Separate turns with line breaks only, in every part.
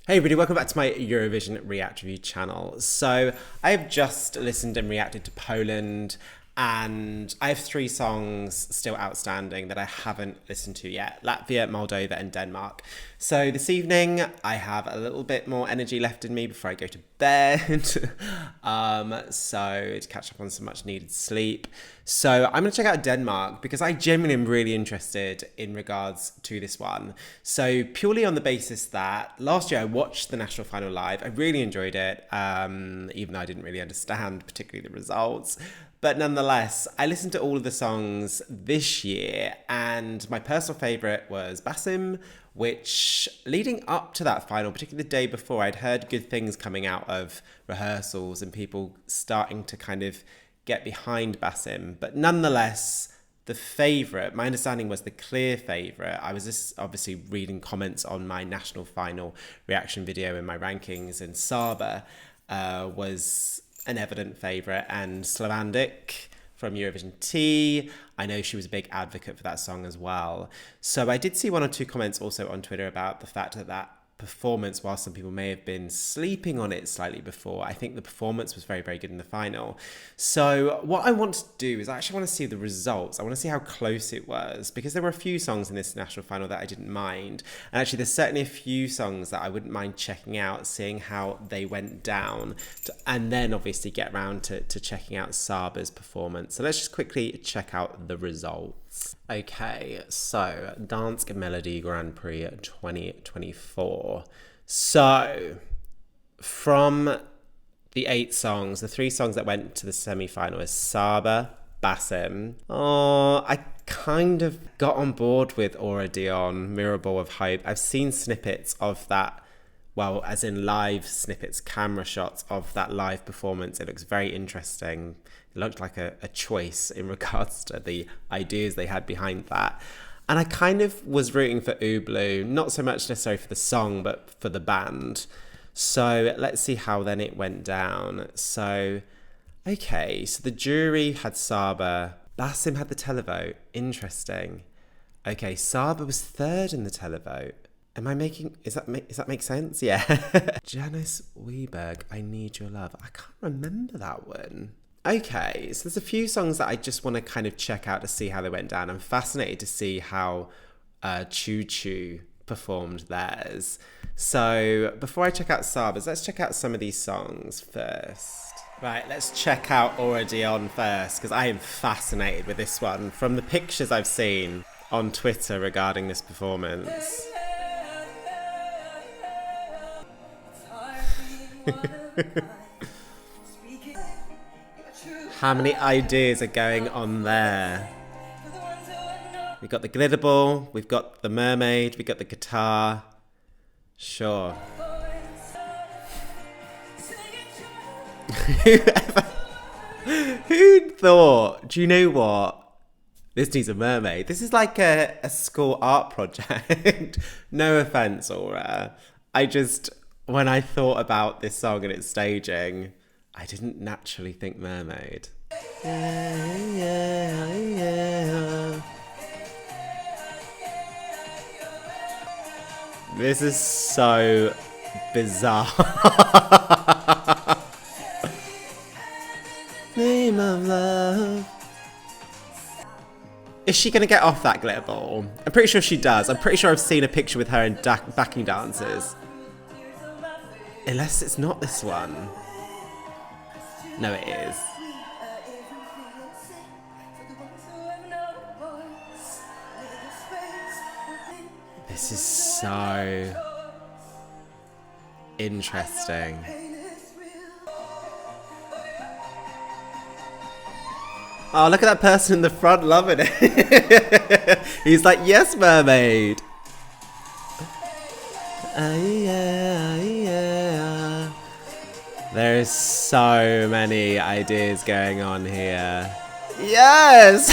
Hey everybody, welcome back to my Eurovision React Review channel. So I've just listened and reacted to Poland, and I have 3 songs still outstanding that I haven't listened to yet: Latvia, Moldova and Denmark. So this evening I have a little bit more energy left in me before I go to bed, so to catch up on some much needed sleep. So I'm going to check out Denmark because I genuinely am really interested in regards to this one. So purely on the basis that last year I watched the national final live. I really enjoyed it, even though I didn't really understand particularly the results. But nonetheless, I listened to all of the songs this year, and my personal favourite was Basim, which leading up to that final, particularly the day before, I'd heard good things coming out of rehearsals and people starting to kind of get behind Basim. But nonetheless, the favourite, my understanding was the clear favourite. I was just obviously reading comments on my national final reaction video in my rankings, and Saba was an evident favourite, and Slavandik from Eurovision T, I know she was a big advocate for that song as well. So I did see 1 or 2 comments also on Twitter about the fact that that performance, while some people may have been sleeping on it slightly before, I think the performance was very, very good in the final. So what I want to do is I actually want to see the results. I want to see how close it was, because there were a few songs in this national final that I didn't mind. And actually there's certainly a few songs that I wouldn't mind checking out, seeing how they went down, and then obviously get around to checking out Saba's performance. So let's just quickly check out the results. Okay, so Dansk Melodi Grand Prix 2024. So from the 8 songs, the 3 songs that went to the semi-final is Saba, Basim. Oh, I kind of got on board with Dione, Mirrorball of Hope. I've seen snippets of that, well, as in live snippets, camera shots of that live performance. It looks very interesting. It looked like a choice in regards to the ideas they had behind that. And I kind of was rooting for Ublu, not so much necessarily for the song, but for the band. So let's see how then it went down. So, okay, so the jury had Saba. Basim had the televote. Interesting. Okay, Saba was 3rd in the televote. Am I making, does that make sense? Yeah. Janus, Wiberg, I Need Your Love. I can't remember that one. Okay, so there's a few songs that I just want to kind of check out to see how they went down. I'm fascinated to see how Choo Choo performed theirs. So before I check out Saba's, let's check out some of these songs first. Right, let's check out Dione first, because I am fascinated with this one from the pictures I've seen on Twitter regarding this performance. How many ideas are going on there? We've got the glitter ball, we've got the mermaid, we've got the guitar. Sure. Who'd thought? Do you know what? This needs a mermaid. This is like a school art project. No offense, Aura. When I thought about this song and its staging, I didn't naturally think mermaid. This is so bizarre. Name of love. Is she going to get off that glitter ball? I'm pretty sure she does. I'm pretty sure I've seen a picture with her in backing dancers. Unless it's not this one. No, it is. This is so interesting. Oh, look at that person in the front loving it. He's like, yes, mermaid. Yeah. There's so many ideas going on here. Yes!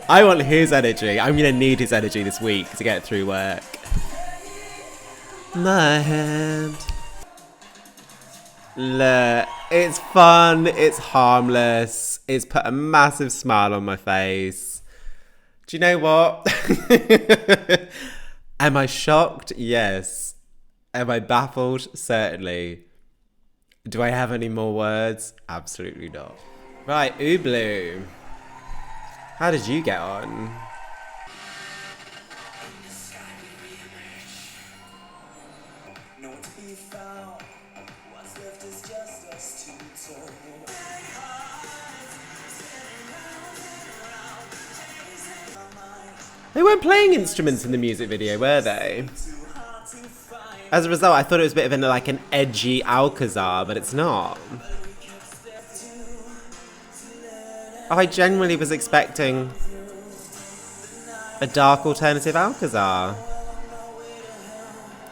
I want his energy. I'm going to need his energy this week to get through work. My hand. Look, it's fun, it's harmless, it's put a massive smile on my face. Do you know what? Am I shocked? Yes. Am I baffled? Certainly. Do I have any more words? Absolutely not. Right, Ublu. How did you get on? They weren't playing instruments in the music video, were they? As a result, I thought it was a bit of an edgy Alcazar, but it's not. Oh, I genuinely was expecting a dark alternative Alcazar.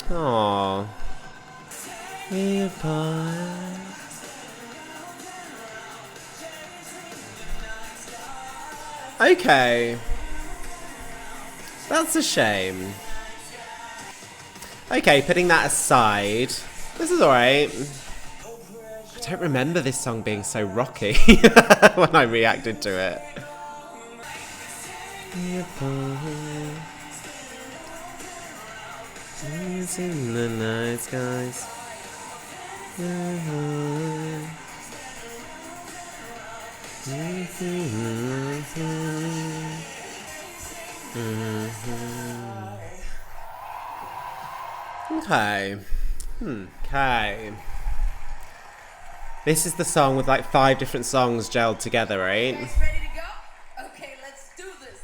Aww. Okay. That's a shame. Okay, putting that aside, this is alright. I don't remember this song being so rocky when I reacted to it. In the night skies. Okay. Okay. This is the song with like 5 different songs gelled together, right?
Ready to go? Okay, let's do this.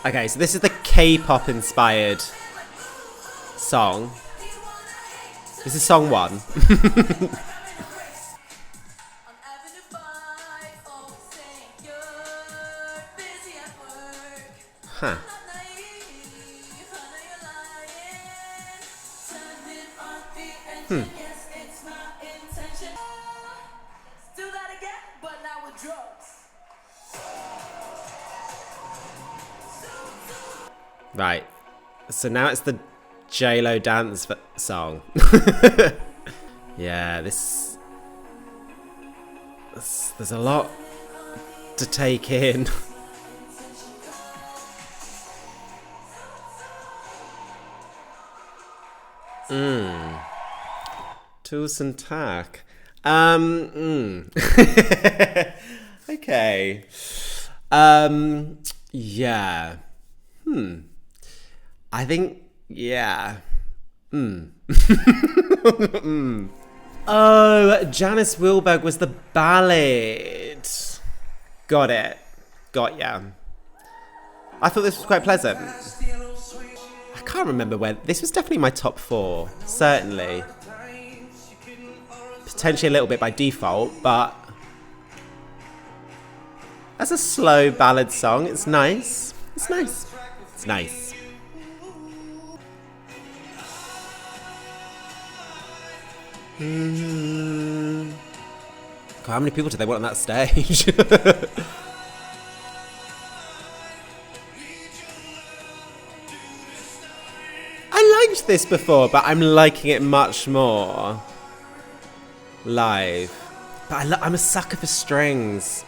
Okay, so this is the K-pop inspired song. This is song 1. Huh. Right. So now it's the J-Lo dance song. Yeah, there's a lot to take in. Tusen tak. Okay. Yeah. I think, yeah. Oh, Janus Wiberg was the ballad. Got it. Got ya. I thought this was quite pleasant. I can't remember where. This was definitely my top 4. Certainly. Potentially a little bit by default, but as a slow ballad song, it's nice. It's nice. It's nice. God, how many people did they want on that stage? I liked this before, but I'm liking it much more live. But I'm a sucker for strings.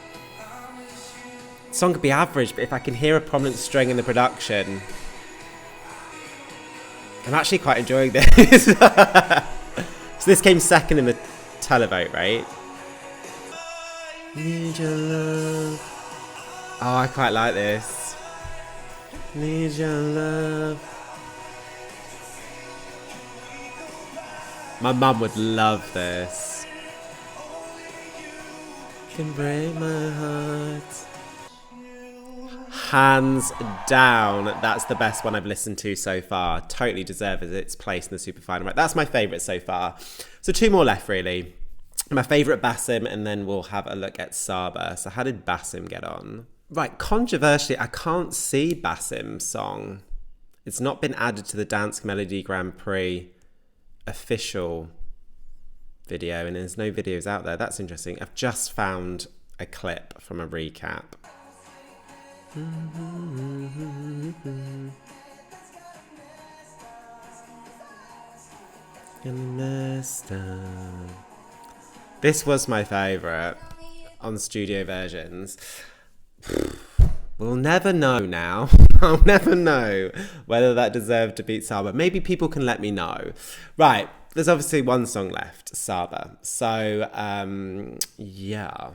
The song could be average, but if I can hear a prominent string in the production, I'm actually quite enjoying this. So this came second in the televote, right? Need your love. Oh, I quite like this. Need your love. My mum would love this. Can break my heart. Hands down, that's the best one I've listened to so far. Totally deserves its place in the super final. Right, that's my favourite so far. So 2 more left, really. My favourite Basim, and then we'll have a look at Saba. So how did Basim get on? Right, controversially, I can't see Basim's song. It's not been added to the Dansk Melodi Grand Prix official video, and there's no videos out there. That's interesting. I've just found a clip from a recap. This was my favourite on studio versions. We'll never know now. I'll never know whether that deserved to beat Saba. Maybe people can let me know. Right, there's obviously one song left, Saba. So, yeah.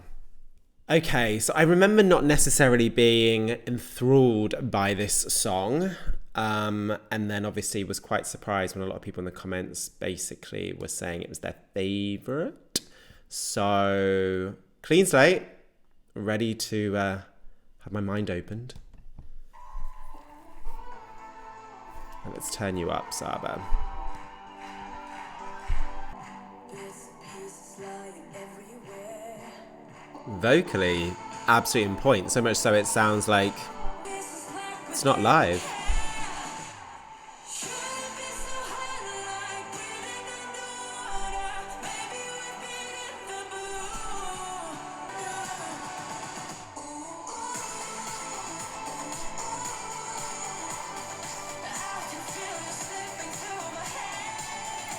Okay, so I remember not necessarily being enthralled by this song. And then obviously was quite surprised when a lot of people in the comments basically were saying it was their favourite. So, clean slate, ready to have my mind opened. And let's turn you up, Saba. Vocally, absolutely on point. So much so it sounds like it's not live.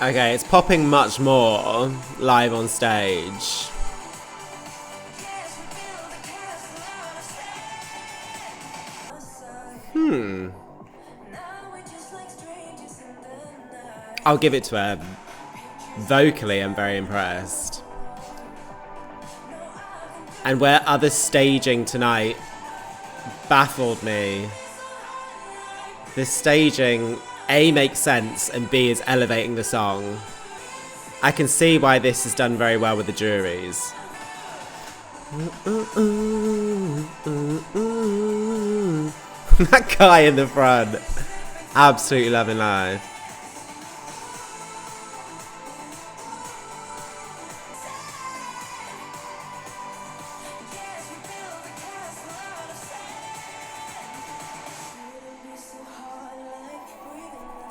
Okay, it's popping much more live on stage. I'll give it to her. Vocally, I'm very impressed. And where other staging tonight baffled me. This staging, A, makes sense, and B, is elevating the song. I can see why this is done very well with the juries. That guy in the front. Absolutely loving life.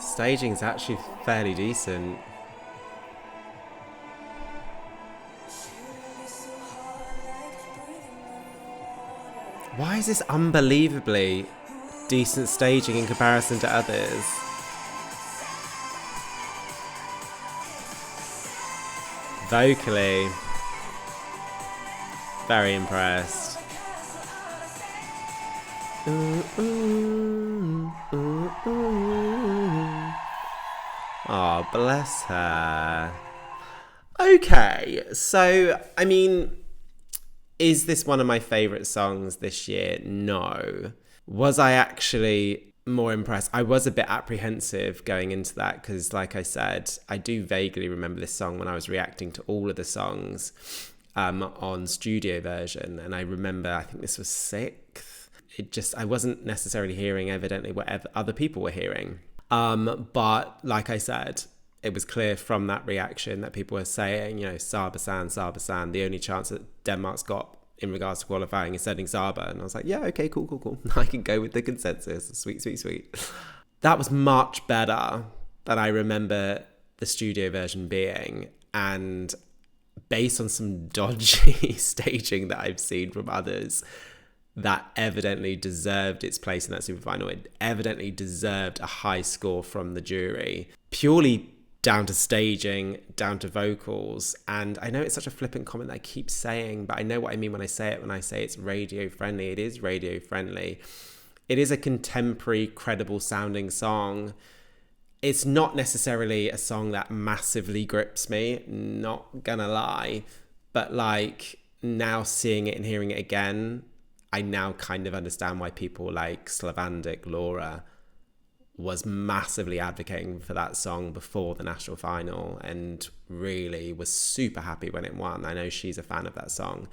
Staging is actually fairly decent. Why is this unbelievably decent staging in comparison to others? Vocally, very impressed. Oh, bless her. Okay, so, I mean, is this one of my favourite songs this year? No. Was I actually more impressed? I was a bit apprehensive going into that because, like I said, I do vaguely remember this song when I was reacting to all of the songs on studio version. And I remember, I think this was 6th. I wasn't necessarily hearing evidently what other people were hearing. But like I said, it was clear from that reaction that people were saying, you know, Saba-san, Saba-san, the only chance that Denmark's got in regards to qualifying is sending Saba. And I was like, yeah, okay, cool. I can go with the consensus. Sweet. That was much better than I remember the studio version being. And based on some dodgy staging that I've seen from others, that evidently deserved its place in that super final. It evidently deserved a high score from the jury, purely down to staging, down to vocals. And I know it's such a flippant comment that I keep saying, but I know what I mean when I say it. When I say it's radio friendly, it is radio friendly. It is a contemporary, credible sounding song. It's not necessarily a song that massively grips me, not gonna lie, but like now seeing it and hearing it again, I now kind of understand why people like Slavandic Laura was massively advocating for that song before the national final and really was super happy when it won. I know she's a fan of that song.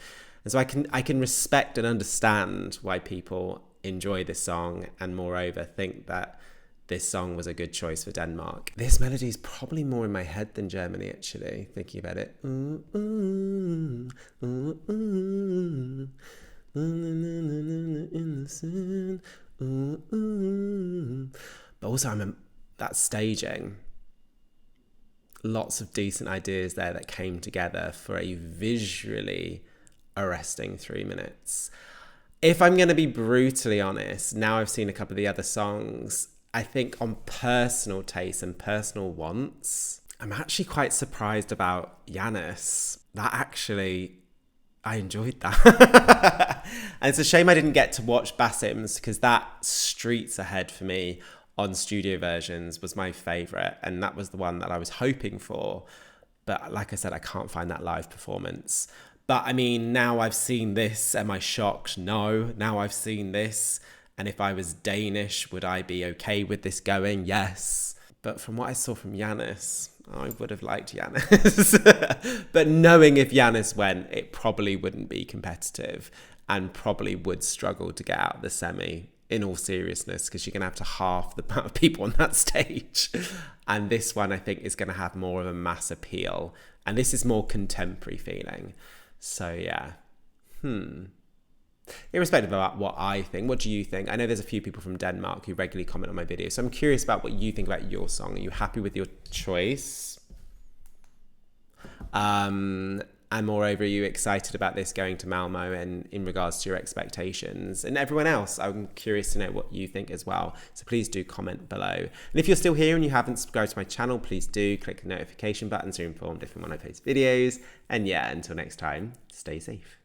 And so I can respect and understand why people enjoy this song and moreover think that this song was a good choice for Denmark. This melody is probably more in my head than Germany, actually, thinking about it. But also I remember that staging, lots of decent ideas there that came together for a visually arresting 3 minutes. If I'm going to be brutally honest, now I've seen a couple of the other songs, I think on personal taste and personal wants, I'm actually quite surprised about Janus. That actually I enjoyed that. And it's a shame I didn't get to watch Basim's, because that streets ahead for me on studio versions was my favourite. And that was the one that I was hoping for. But like I said, I can't find that live performance. But I mean, now I've seen this. Am I shocked? No. Now I've seen this. And if I was Danish, would I be okay with this going? Yes. But from what I saw from Janus, I would have liked Janus. But knowing if Janus went, it probably wouldn't be competitive and probably would struggle to get out of the semi, in all seriousness, because you're going to have to halve the amount of people on that stage. And this one, I think, is going to have more of a mass appeal. And this is more contemporary feeling. So, yeah. Irrespective of what I think, what do you think? I know there's a few people from Denmark who regularly comment on my videos, so I'm curious about what you think about your song. Are you happy with your choice? And moreover, are you excited about this going to Malmo and in regards to your expectations? And everyone else, I'm curious to know what you think as well. So please do comment below. And if you're still here and you haven't subscribed to my channel, please do click the notification button so you're informed if and when I post videos. And yeah, until next time, stay safe.